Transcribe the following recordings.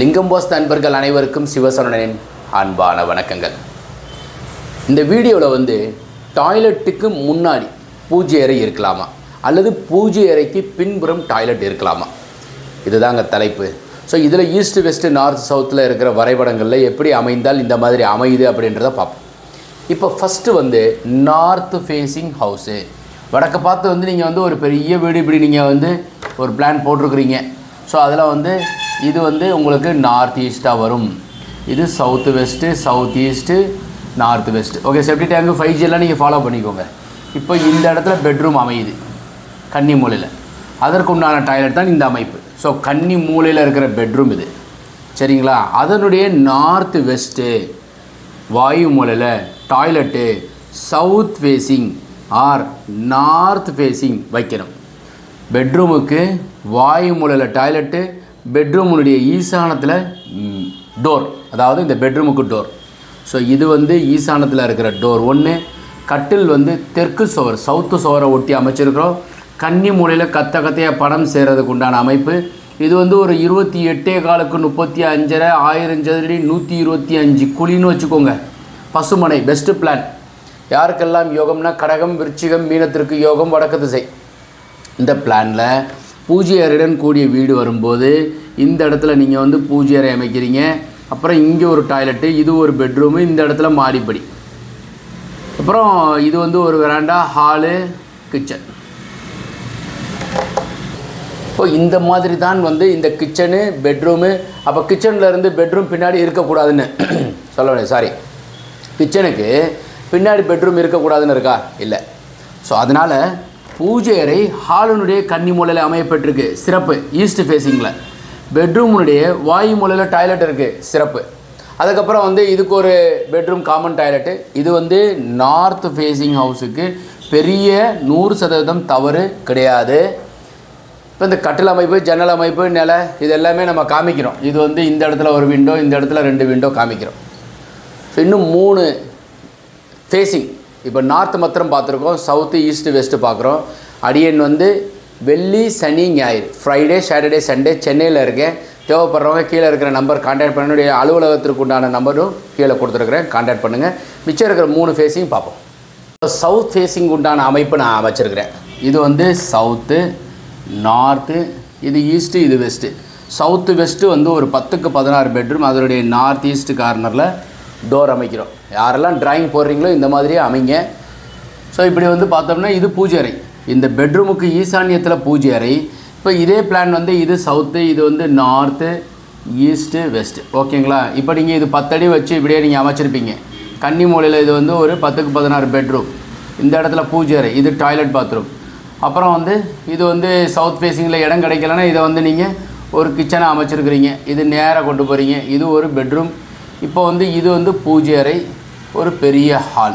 லிங்கம் பாஸ் நண்பர்கள் அனைவருக்கும் சிவசரணனின் அன்பான வணக்கங்கள். இந்த வீடியோவில் வந்து டாய்லெட்டுக்கு முன்னாடி பூஜை அறை இருக்கலாமா அல்லது பூஜை அறைக்கு பின்புறம் டாய்லெட் இருக்கலாமா, இதுதாங்க தலைப்பு. ஸோ இதில் ஈஸ்ட் வெஸ்ட் நார்த் சவுத்தில் இருக்கிற வரைபடங்களில் எப்படி அமைந்தால் இந்த மாதிரி அமையுது அப்படின்றத பார்ப்போம். இப்போ ஃபஸ்ட்டு வந்து நார்த் ஃபேஸிங் ஹவுஸு, வடக்கு பார்த்து வந்து நீங்கள் வந்து ஒரு பெரிய வீடு இப்படி நீங்கள் வந்து ஒரு பிளான் போட்டிருக்குறீங்க. ஸோ அதில் வந்து இது வந்து உங்களுக்கு நார்த் ஈஸ்ட்டாக வரும், இது south west, south east, north west. Okay, septic tank 5G எல்லாம் நீங்கள் ஃபாலோ பண்ணிக்கோங்க. இப்போ இந்த இடத்துல பெட்ரூம் அமையுது கன்னி மூலையில், அதற்கு உண்டான டாய்லெட் தான் இந்த அமைப்பு. ஸோ கன்னி மூலையில் இருக்கிற பெட்ரூம் இது, சரிங்களா? அதனுடைய நார்த் வெஸ்ட்டு வாயு மூலையில் toilet south facing or north facing வைக்கணும். பெட்ரூமுக்கு வாயு மூலையில் டாய்லெட்டு, பெட்ரூமுடைய ஈசானத்தில் டோர், அதாவது இந்த பெட்ரூமுக்கு டோர். ஸோ இது வந்து ஈசானத்தில் இருக்கிற டோர் ஒன்று. கட்டில் வந்து தெற்கு சுவர் சவுத்து சுவரை ஒட்டி அமைச்சிருக்கிறோம். கன்னி மூலையில் கத்தையாக படம் சேர்றதுக்கு உண்டான அமைப்பு. இது வந்து ஒரு 28 35 1000 சதுரடி 125 குழின்னு வச்சுக்கோங்க. பசுமனை பெஸ்ட்டு பிளான். யாருக்கெல்லாம் யோகம்னா கடகம், விருச்சிகம், மீனத்திற்கு யோகம், வடக்கு திசை. இந்த பிளானில் பூஜை அறையுடன் கூடிய வீடு வரும்போது இந்த இடத்துல நீங்கள் வந்து பூஜை அறை அமைக்கிறீங்க. அப்புறம் இங்கே ஒரு டாய்லெட்டு, இது ஒரு பெட்ரூமு, இந்த இடத்துல மாடிப்படி, அப்புறம் இது வந்து ஒரு வெராண்டா, ஹாலு, கிச்சன். இப்போ இந்த மாதிரி தான் வந்து இந்த கிச்சனு பெட்ரூமு. அப்போ கிச்சனில் இருந்து பெட்ரூம் பின்னாடி இருக்கக்கூடாதுன்னு சொல்ல, சாரி, கிச்சனுக்கு பின்னாடி பெட்ரூம் இருக்கக்கூடாதுன்னு இருக்கா? இல்லை. ஸோ அதனால் பூஜை அறை ஹாலினுடைய கன்னி மூலையில் அமையப்பட்டிருக்கு, சிறப்பு. ஈஸ்ட் ஃபேஸிங்கில் பெட்ரூமுடைய வாயு மூலையில் டாய்லெட் இருக்குது, சிறப்பு. அதுக்கப்புறம் வந்து இதுக்கு ஒரு பெட்ரூம் காமன் டாய்லெட்டு. இது வந்து நார்த் ஃபேஸிங் ஹவுஸுக்கு பெரிய 100% தவறு கிடையாது. இப்போ இந்த கட்டில் அமைப்பு, ஜன்னல் அமைப்பு, நிலை, இது எல்லாமே நம்ம காமிக்கிறோம். இது வந்து இந்த இடத்துல ஒரு விண்டோ, இந்த இடத்துல 2 விண்டோ காமிக்கிறோம். ஸோ இன்னும் 3 ஃபேஸிங். இப்போ நார்த் மாத்திரம் பார்த்துருக்கோம், சவுத்து, ஈஸ்ட்டு, வெஸ்ட்டு பார்க்குறோம். அடியன் வந்து வெள்ளி, சனி, ஞாயிறு, ஃப்ரைடே, சாட்டர்டே, சண்டே சென்னையில் இருக்கேன். தேவைப்படுறவங்க கீழே இருக்கிற நம்பர் கான்டாக்ட் பண்ண, என்னுடைய அலுவலகத்திற்கு உண்டான நம்பரும் கீழே கொடுத்துருக்குறேன், கான்டாக்ட் பண்ணுங்கள். மிச்சம் இருக்கிற 3 ஃபேஸிங் பார்ப்போம். சவுத் ஃபேஸிங் உண்டான அமைப்பு நான் அமைச்சிருக்கிறேன். இது வந்து சவுத்து, நார்த்து, இது ஈஸ்ட்டு, இது வெஸ்ட்டு. சவுத்து வெஸ்ட்டு வந்து ஒரு 10க்கு 16 பெட்ரூம். அதனுடைய நார்த் ஈஸ்ட் கார்னரில் டோர் அமைக்கிறோம். யாரெல்லாம் டிராயிங் போடுறீங்களோ இந்த மாதிரியே அமைங்க. ஸோ இப்படி வந்து பார்த்தோம்னா இது பூஜை அறை. இந்த பெட்ரூமுக்கு ஈசானியத்தில் பூஜை அறை. இப்போ இதே பிளான் வந்து இது சவுத்து, இது வந்து நார்த்து, ஈஸ்ட்டு, வெஸ்ட்டு. ஓகேங்களா? இப்போ நீங்கள் இது 10 அடி வச்சு இப்படியே நீங்கள் அமைச்சிருப்பீங்க. கன்னி மூலையில் இது வந்து ஒரு 10க்கு 16 பெட்ரூம். இந்த இடத்துல பூஜை அறை, இது டாய்லெட் பாத்ரூம். அப்புறம் வந்து இது வந்து சவுத் ஃபேஸிங்கில் இடம் கிடைக்கலன்னா இதை வந்து நீங்கள் ஒரு கிச்சனை அமைச்சிருக்கிறீங்க. இது நேராக கொண்டு போகிறீங்க, இது ஒரு பெட்ரூம். இப்போ வந்து இது வந்து பூஜை அறை, ஒரு பெரிய ஹால்.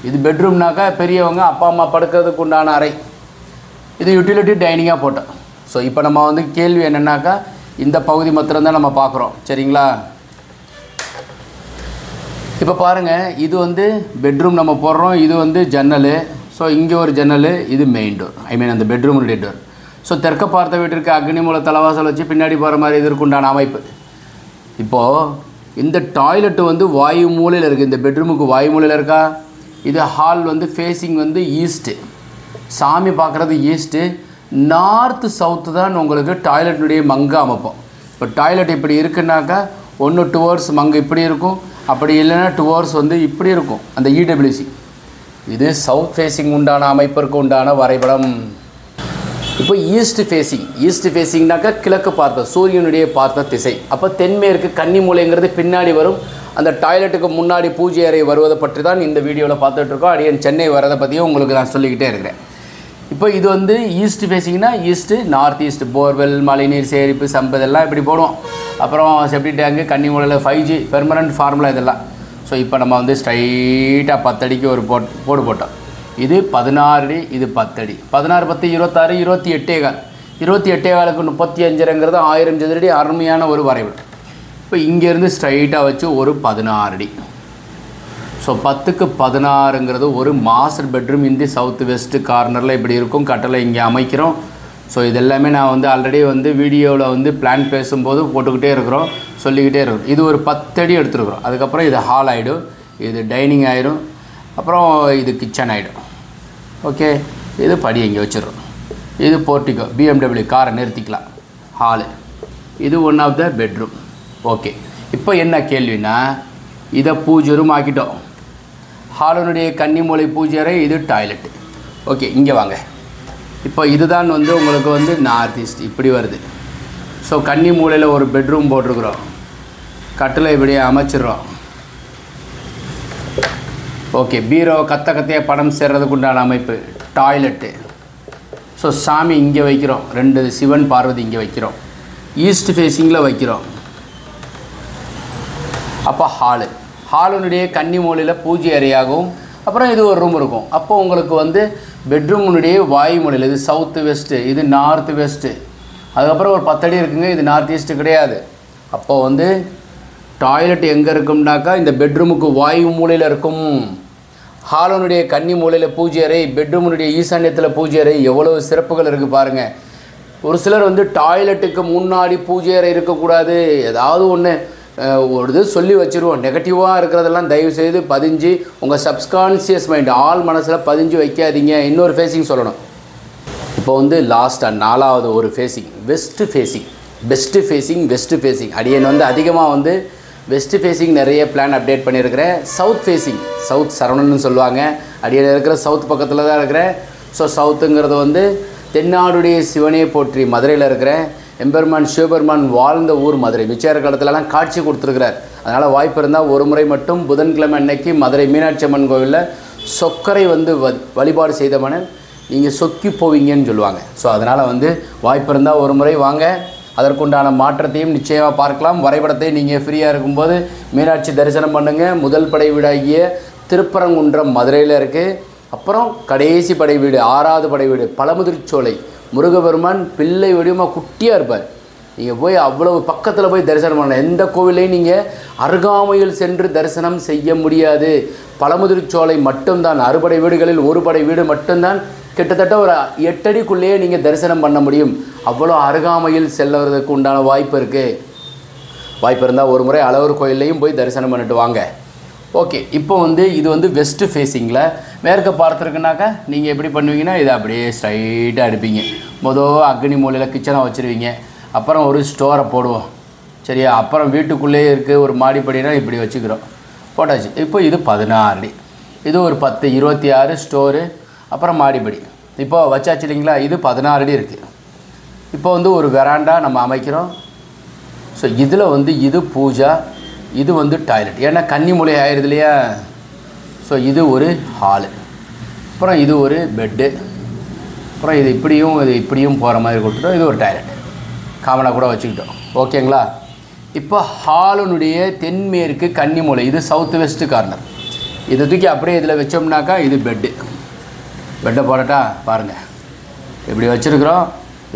இது பெட்ரூம்னாக்கா பெரியவங்க அப்பா அம்மா படுக்கிறதுக்கு உண்டான அறை. இது யூட்டிலிட்டி டைனிங்காக போட்டோம். ஸோ இப்போ நம்ம வந்து கேள்வி என்னென்னாக்கா இந்த பகுதி மாத்திரம்தான் நம்ம பார்க்குறோம், சரிங்களா? இப்போ பாருங்கள், இது வந்து பெட்ரூம் நம்ம போடுறோம், இது வந்து ஜன்னல். ஸோ இங்கே ஒரு ஜன்னல், இது மெயின் டோர், அந்த பெட்ரூமுடைய டோர். ஸோ தெற்க பார்த்த வீட்டிற்கு அக்னி மூல தலைவாசல் வச்சு பின்னாடி போகிற மாதிரி இதற்குண்டான அமைப்பு. இப்போது இந்த டாய்லெட்டு வந்து வாயு மூலையில் இருக்குது. இந்த பெட்ரூமுக்கு வாயு மூலையில் இருக்கா? இது ஹால் வந்து ஃபேஸிங் வந்து ஈஸ்ட்டு, சாமி பார்க்குறது ஈஸ்ட்டு. நார்த்து சவுத்து தான் உங்களுக்கு டாய்லெட்டுடைய மங்கு அமைப்போம். இப்போ டாய்லெட் இப்படி இருக்குன்னாக்கா ஒன்று டுவர்ஸ் மங்கு இப்படி இருக்கும், அப்படி இல்லைன்னா டுவர்ஸ் வந்து இப்படி இருக்கும் அந்த இடபிள்யூசி. இது சவுத் ஃபேஸிங் உண்டான அமைப்பிற்கு உண்டான வரைபடம். இப்போ ஈஸ்ட் ஃபேஸிங். ஈஸ்ட் ஃபேஸிங்னாக்கா கிழக்கு பார்த்த சூரியனுடைய பார்த்த திசை. அப்போ தென்மேற்கு கன்னி மூலைங்கிறது பின்னாடி வரும். அந்த டாய்லெட்டுக்கு முன்னாடி பூஜை அறை வருவதை பற்றி தான் இந்த வீடியோவில் பார்த்துட்ருக்கோம். அடியன் சென்னை வரதை பற்றியும் உங்களுக்கு நான் சொல்லிக்கிட்டே இருக்கிறேன். இப்போ இது வந்து ஈஸ்ட் ஃபேஸிங்னா ஈஸ்ட்டு, நார்த் ஈஸ்ட், போர்வெல், மழைநீர் சேரிப்பு, சம்பு, இதெல்லாம் இப்படி போடுவோம். அப்புறம் செப்டி டேங்கு, கன்னி மூலையில் 5G பெர்மனண்ட் ஃபார்முலா இதெல்லாம். ஸோ இப்போ நம்ம வந்து ஸ்ட்ரைட்டாக 10 அடிக்கு ஒரு போடு போட்டோம். இது 16 அடி, இது 10 அடி. 16 10 26 28 28 35ங்கிறது 1000 சதுரடி. அருமையான ஒரு வரைபடம். இப்போ இங்கேருந்து ஸ்ட்ரைட்டாக வச்சு ஒரு 16 அடி. ஸோ 10க்கு 16ங்கிறது ஒரு மாஸ்டர் பெட்ரூம். இந்த சவுத் வெஸ்ட் கார்னரில் இப்படி இருக்கும். கட்டளை இங்கே அமைக்கிறோம். ஸோ இது எல்லாமே நான் வந்து ஆல்ரெடி வந்து வீடியோவில் வந்து பிளான் பேசும்போது போட்டுக்கிட்டே இருக்கிறோம், சொல்லிக்கிட்டே இருக்கிறோம். இது ஒரு 10 அடி எடுத்துருக்குறோம். அதுக்கப்புறம் இது ஹால் ஆகிடும், இது டைனிங் ஆகிடும், அப்புறம் இது கிச்சன் ஆகிடும். ஓகே, இது படி இங்கே வச்சிடுறோம். இது போர்ட்டிகோ, BMW காரை நிறுத்திக்கலாம். ஹாலு, இது one of the bedroom. Okay, இப்போ என்ன கேள்வினா, இதை பூஜை ரூம் ஆக்கிட்டோம். ஹாலனுடைய கன்னிமூலை பூஜை அறை, இது டாய்லெட்டு. ஓகே, இங்கே வாங்க. இப்போ இதுதான் வந்து உங்களுக்கு வந்து நார்த் ஈஸ்ட் இப்படி வருது. ஸோ கன்னி மூலையில் ஒரு பெட்ரூம் போட்டிருக்குறோம், கட்டில் இப்படியே அமைச்சிடுறோம். ஓகே, பீரோ கத்தையாக படம் சேர்றதுக்கு உண்டான அமைப்பு, டாய்லெட்டு. ஸோ சாமி இங்கே வைக்கிறோம், 2 சிவன் பார்வதி இங்கே வைக்கிறோம், ஈஸ்ட் ஃபேஸிங்கில் வைக்கிறோம். அப்போ ஹாலுனுடைய கன்னி மூலையில் பூஜை அறையாகவும், அப்புறம் இது ஒரு ரூம் இருக்கும். அப்போ உங்களுக்கு வந்து பெட்ரூமுடைய வாயு மூலையில் இது சவுத்து வெஸ்ட்டு, இது நார்த்து வெஸ்ட்டு, அதுக்கப்புறம் ஒரு 10 அடி இருக்குங்க, இது நார்த் ஈஸ்ட்டு கிடையாது. அப்போ வந்து டாய்லெட் எங்கே இருக்கும்னாக்கா இந்த பெட்ரூமுக்கு வாயு மூலையில் இருக்கும். ஹாலனுடைய கன்னி மூலையில் பூஜை அறை, பெட்ரூமுடைய ஈசான்யத்தில் பூஜை அறை, எவ்வளோ சிறப்புகள் இருக்குது பாருங்கள். ஒரு சிலர் வந்து டாய்லெட்டுக்கு முன்னாடி பூஜை அறை இருக்கக்கூடாது, ஏதாவது ஒன்று ஒரு இது சொல்லி வச்சுருவோம். நெகட்டிவாக இருக்கிறதெல்லாம் தயவுசெய்து பதிஞ்சு உங்கள் சப்கான்ஷியஸ் மைண்ட் ஆள் மனசில் பதிஞ்சு வைக்காதீங்க. இன்னொரு ஃபேஸிங் சொல்லணும். இப்போ வந்து லாஸ்ட்டாக 4வது ஒரு facing, west facing. West facing அடியன் வந்து அதிகமாக வந்து வெஸ்ட்டு ஃபேஸிங் நிறைய பிளான் அப்டேட் பண்ணியிருக்கிறேன். சவுத் ஃபேஸிங், சவுத் சரவணன்னு சொல்லுவாங்க, அடியன் இருக்கிற சவுத் பக்கத்தில் தான் இருக்கிறேன். ஸோ சவுத்துங்கிறது வந்து தென்னாடுடைய சிவனே போற்றி மதுரையில் இருக்கிறேன். எம்பெருமான் சிவபெருமான் வாழ்ந்த ஊர் மதுரை, மிச்ச இடத்துலலாம் காட்சி கொடுத்துருக்கிறார். அதனால் வாய்ப்பு இருந்தால் ஒரு முறை மட்டும் புதன்கிழமை அன்னைக்கு மதுரை மீனாட்சி அம்மன் கோவிலில் சொக்கரை வந்து வழிபாடு செய்தவன நீங்கள் சொக்கி போவீங்கன்னு சொல்லுவாங்க. ஸோ அதனால் வந்து வாய்ப்பு இருந்தால் ஒரு முறை வாங்க, அதற்குண்டான மாற்றத்தையும் நிச்சயமாக பார்க்கலாம். வரைபடத்தை நீங்கள் ஃப்ரீயாக இருக்கும்போது மீனாட்சி தரிசனம் பண்ணுங்கள். முதல் படை வீடாகிய திருப்பரங்குன்றம் மதுரையில் இருக்குது. அப்புறம் கடைசி படை வீடு, 6வது படை வீடு பழமுதிர்ச்சோலை, முருகபெருமான் பிள்ளை வடிவமாக குட்டியாக இருப்பார். நீங்கள் போய் அவ்வளவு பக்கத்தில் போய் தரிசனம் பண்ணலாம். எந்த கோவிலையும் நீங்கள் அருகாமையில் சென்று தரிசனம் செய்ய முடியாது. பழமுதிர்ச்சோலை மட்டும்தான், 6 படை வீடுகளில் 1 படை வீடு மட்டும்தான் கிட்டத்தட்ட ஒரு 8 அடிக்குள்ளேயே நீங்கள் தரிசனம் பண்ண முடியும். அவ்வளோ அருகாமையில் செல்வதற்கு உண்டான வாய்ப்பு இருக்குது. வாய்ப்பு இருந்தால் ஒரு முறை அழகர் கோயிலையும் போய் தரிசனம் பண்ணிட்டு வாங்க. ஓகே, இப்போ வந்து இது வந்து வெஸ்ட்டு ஃபேஸிங்கில் மேற்க பார்த்துருக்குனாக்கா நீங்கள் எப்படி பண்ணுவீங்கன்னா இதை அப்படியே ஸ்ட்ரைட்டாக எடுப்பீங்க. அக்னி மூலையில் கிச்சனை வச்சுருவீங்க, அப்புறம் ஒரு ஸ்டோரை போடுவோம். சரியா, அப்புறம் வீட்டுக்குள்ளேயே இருக்குது ஒரு மாடிப்படினா இப்படி வச்சுக்கிறோம், போட்டாச்சு. இப்போ இது 16 அடி, இது ஒரு 10 26 ஸ்டோரு, அப்புறம் மாடிப்படி இப்போ வச்சாச்சு இல்லைங்களா. இது 16 அடி இருக்குது. இப்போ வந்து ஒரு வெராண்டா நம்ம அமைக்கிறோம். ஸோ இதில் வந்து இது பூஜா, இது வந்து டாய்லெட், ஏன்னா கன்னி மூலை ஆயிடுது இல்லையா. ஸோ இது ஒரு ஹாலு, அப்புறம் இது ஒரு பெட்டு, அப்புறம் இது இப்படியும் போகிற மாதிரி கொடுத்துட்டோம். இது ஒரு டாய்லெட் காமனாக கூட வச்சுக்கிட்டோம். ஓகேங்களா. இப்போ ஹாலுனுடைய தென்மேற்கு கன்னி மூலை, இது சவுத் வெஸ்ட்டு கார்னர். இதை தூக்கி அப்படியே இதில் வச்சோம்னாக்கா இது பெட்டை போடட்டா பாருங்கள், இப்படி வச்சுருக்குறோம்.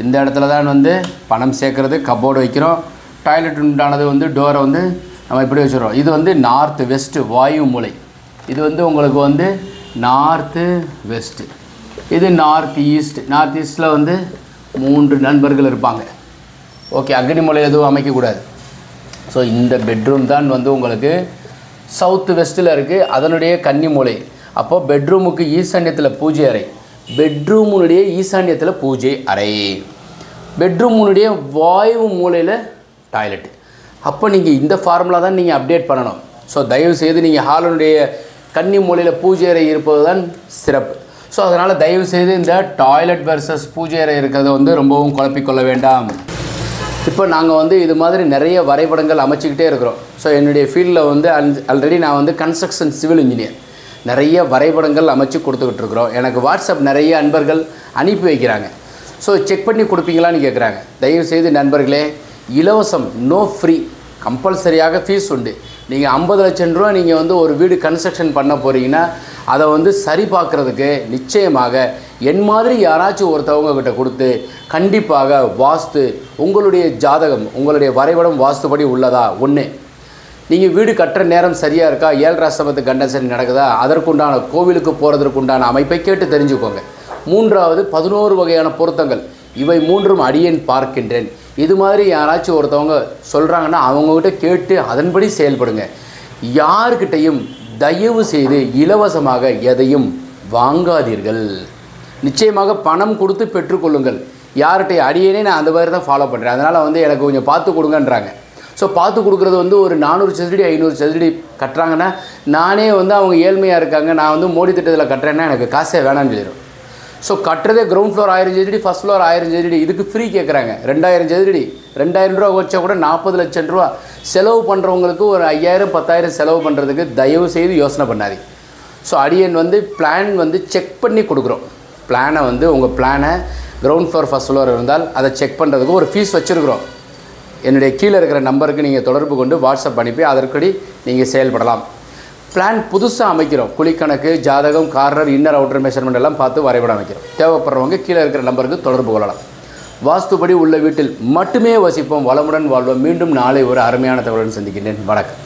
இந்த இடத்துல தான் வந்து பணம் சேர்க்குறது, கப்போர்டு வைக்கிறோம். டாய்லெட் உண்டானது வந்து டோரை வந்து நம்ம இப்படி வச்சுருவோம். இது வந்து நார்த்து வெஸ்ட்டு வாயு மூலை, இது வந்து உங்களுக்கு வந்து நார்த்து வெஸ்ட்டு, இது நார்த் ஈஸ்ட்டில் வந்து 3 நண்பர்கள் இருப்பாங்க. ஓகே, அக்னி மூலை எதுவும் அமைக்கக்கூடாது. ஸோ இந்த பெட்ரூம் தான் வந்து உங்களுக்கு சவுத்து வெஸ்ட்டில் இருக்குது, அதனுடைய கன்னி மூலை. அப்போது பெட்ரூமுக்கு ஈசான்யத்தில் பூஜை அறை, பெட்ரூமுடைய ஈசான்யத்தில் பூஜை அறை, பெட்ரூமுடைய வாயு மூலையில் டாய்லெட்டு. அப்போ நீங்கள் இந்த ஃபார்முலா தான் நீங்கள் அப்டேட் பண்ணணும். ஸோ தயவுசெய்து நீங்கள் ஹாலுடைய கன்னி மூலையில் பூஜை அறை இருப்பது தான் சிறப்பு. ஸோ அதனால் தயவுசெய்து இந்த டாய்லெட் வெர்சஸ் பூஜை அறை இருக்கிறத வந்து ரொம்பவும் குழப்பிக்கொள்ள வேண்டாம். இப்போ நாங்கள் வந்து இது மாதிரி நிறைய வரைபடங்கள் அமைச்சிக்கிட்டே இருக்கிறோம். ஸோ என்னுடைய ஃபீல்டில் வந்து ஆல்ரெடி நான் வந்து கன்ஸ்ட்ரக்ஷன் சிவில் இன்ஜினியர், நிறைய வரைபடங்கள் அமைச்சு கொடுத்துக்கிட்டு இருக்கிறோம். எனக்கு வாட்ஸ்அப் நிறைய அன்பர்கள் அனுப்பி வைக்கிறாங்க. ஸோ செக் பண்ணி கொடுப்பீங்களான்னு கேட்குறாங்க. தயவுசெய்து நண்பர்களே, இலவசம், நோ ஃப்ரீ, கம்பல்சரியாக ஃபீஸ் உண்டு. நீங்கள் 50 லட்சம் ரூபா நீங்கள் வந்து ஒரு வீடு கன்ஸ்ட்ரக்ஷன் பண்ண போகிறீங்கன்னா அதை வந்து சரி பார்க்குறதுக்கு நிச்சயமாக என் மாதிரி யாராச்சும் ஒருத்தவங்க கிட்ட கொடுத்து கண்டிப்பாக வாஸ்து, உங்களுடைய ஜாதகம், உங்களுடைய வரைபடம் வாஸ்துபடி உள்ளதா, ஒன்று நீங்கள் வீடு கட்டுற நேரம் சரியாக இருக்கா, 7 அஷ்டமத்து கண்டசன் நடக்குதா, அதற்குண்டான கோவிலுக்கு போகிறதுக்குண்டான அமைப்பை கேட்டு தெரிஞ்சுக்கோங்க. 3வது 11 வகையான பொருத்தங்கள், இவை மூன்றும் அடியேன் பார்க்கின்றேன். இது மாதிரி யாராச்சும் ஒருத்தவங்க சொல்கிறாங்கன்னா அவங்கக்கிட்ட கேட்டு அதன்படி செயல்படுங்க. யார்கிட்டையும் தயவு செய்து இலவசமாக எதையும் வாங்காதீர்கள். நிச்சயமாக பணம் கொடுத்து பெற்றுக்கொள்ளுங்கள். யார்கிட்ட அடியேனே நான் அந்த மாதிரி தான் ஃபாலோ பண்ணுறேன், அதனால் வந்து எனக்கு கொஞ்சம் பார்த்து கொடுங்கன்றாங்க. ஸோ பார்த்து கொடுக்குறது வந்து ஒரு 400 சதுரடி 500 சதுரடி கட்டுறாங்கன்னா நானே வந்து அவங்க ஏழ்மையாக இருக்காங்க, நான் வந்து மோடி திட்டத்தில் கட்டுறேன்னா எனக்கு காசே வேணான்னு சொல்லிடும். ஸோ கட்டுறதே கிரவுண்ட் ஃப்ளோர் 1000 சதுரடி, ஃபஸ்ட் ஃப்ளோர் 1000 சதுரடி, இதுக்கு ஃப்ரீ கேட்குறாங்க. 2000 சதுரடி 2000 ரூபா வச்சா கூட 40 லட்சம் ரூபா செலவு பண்ணுறவங்களுக்கு ஒரு 5000 10,000 செலவு பண்ணுறதுக்கு தயவு செய்து யோசனை பண்ணாதீங்க. ஸோ அடியன் வந்து பிளான் வந்து செக் பண்ணி கொடுக்குறோம். பிளானை வந்து உங்கள் பிளானை கிரவுண்ட் ஃப்ளோர் ஃபஸ்ட் ஃப்ளோர் இருந்தால் அதை செக் பண்ணுறதுக்கு ஒரு ஃபீஸ் வச்சுருக்குறோம். என்னுடைய கீழே இருக்கிற நம்பருக்கு நீங்கள் தொடர்பு கொண்டு வாட்ஸ்அப் அனுப்பி அதற்கடி நீங்கள் செயல்படலாம். பிளான் புதுசாக அமைக்கிறோம். குழிக்கணக்கு, ஜாதகம், கார்னர், இன்னர் அவுட்டர் மெஷர்மெண்ட் எல்லாம் பார்த்து வரைபடம் அமைக்கிறோம். தேவைப்படுறவங்க கீழே இருக்கிற நம்பருக்கு தொடர்பு கொள்ளலாம். வாஸ்துபடி உள்ள வீட்டில் மட்டுமே வசிப்போம், வளமுடன் வாழ்வோம். மீண்டும் நாளை ஒரு அருமையான தகவலுடன் சந்திக்கின்றேன். வணக்கம்.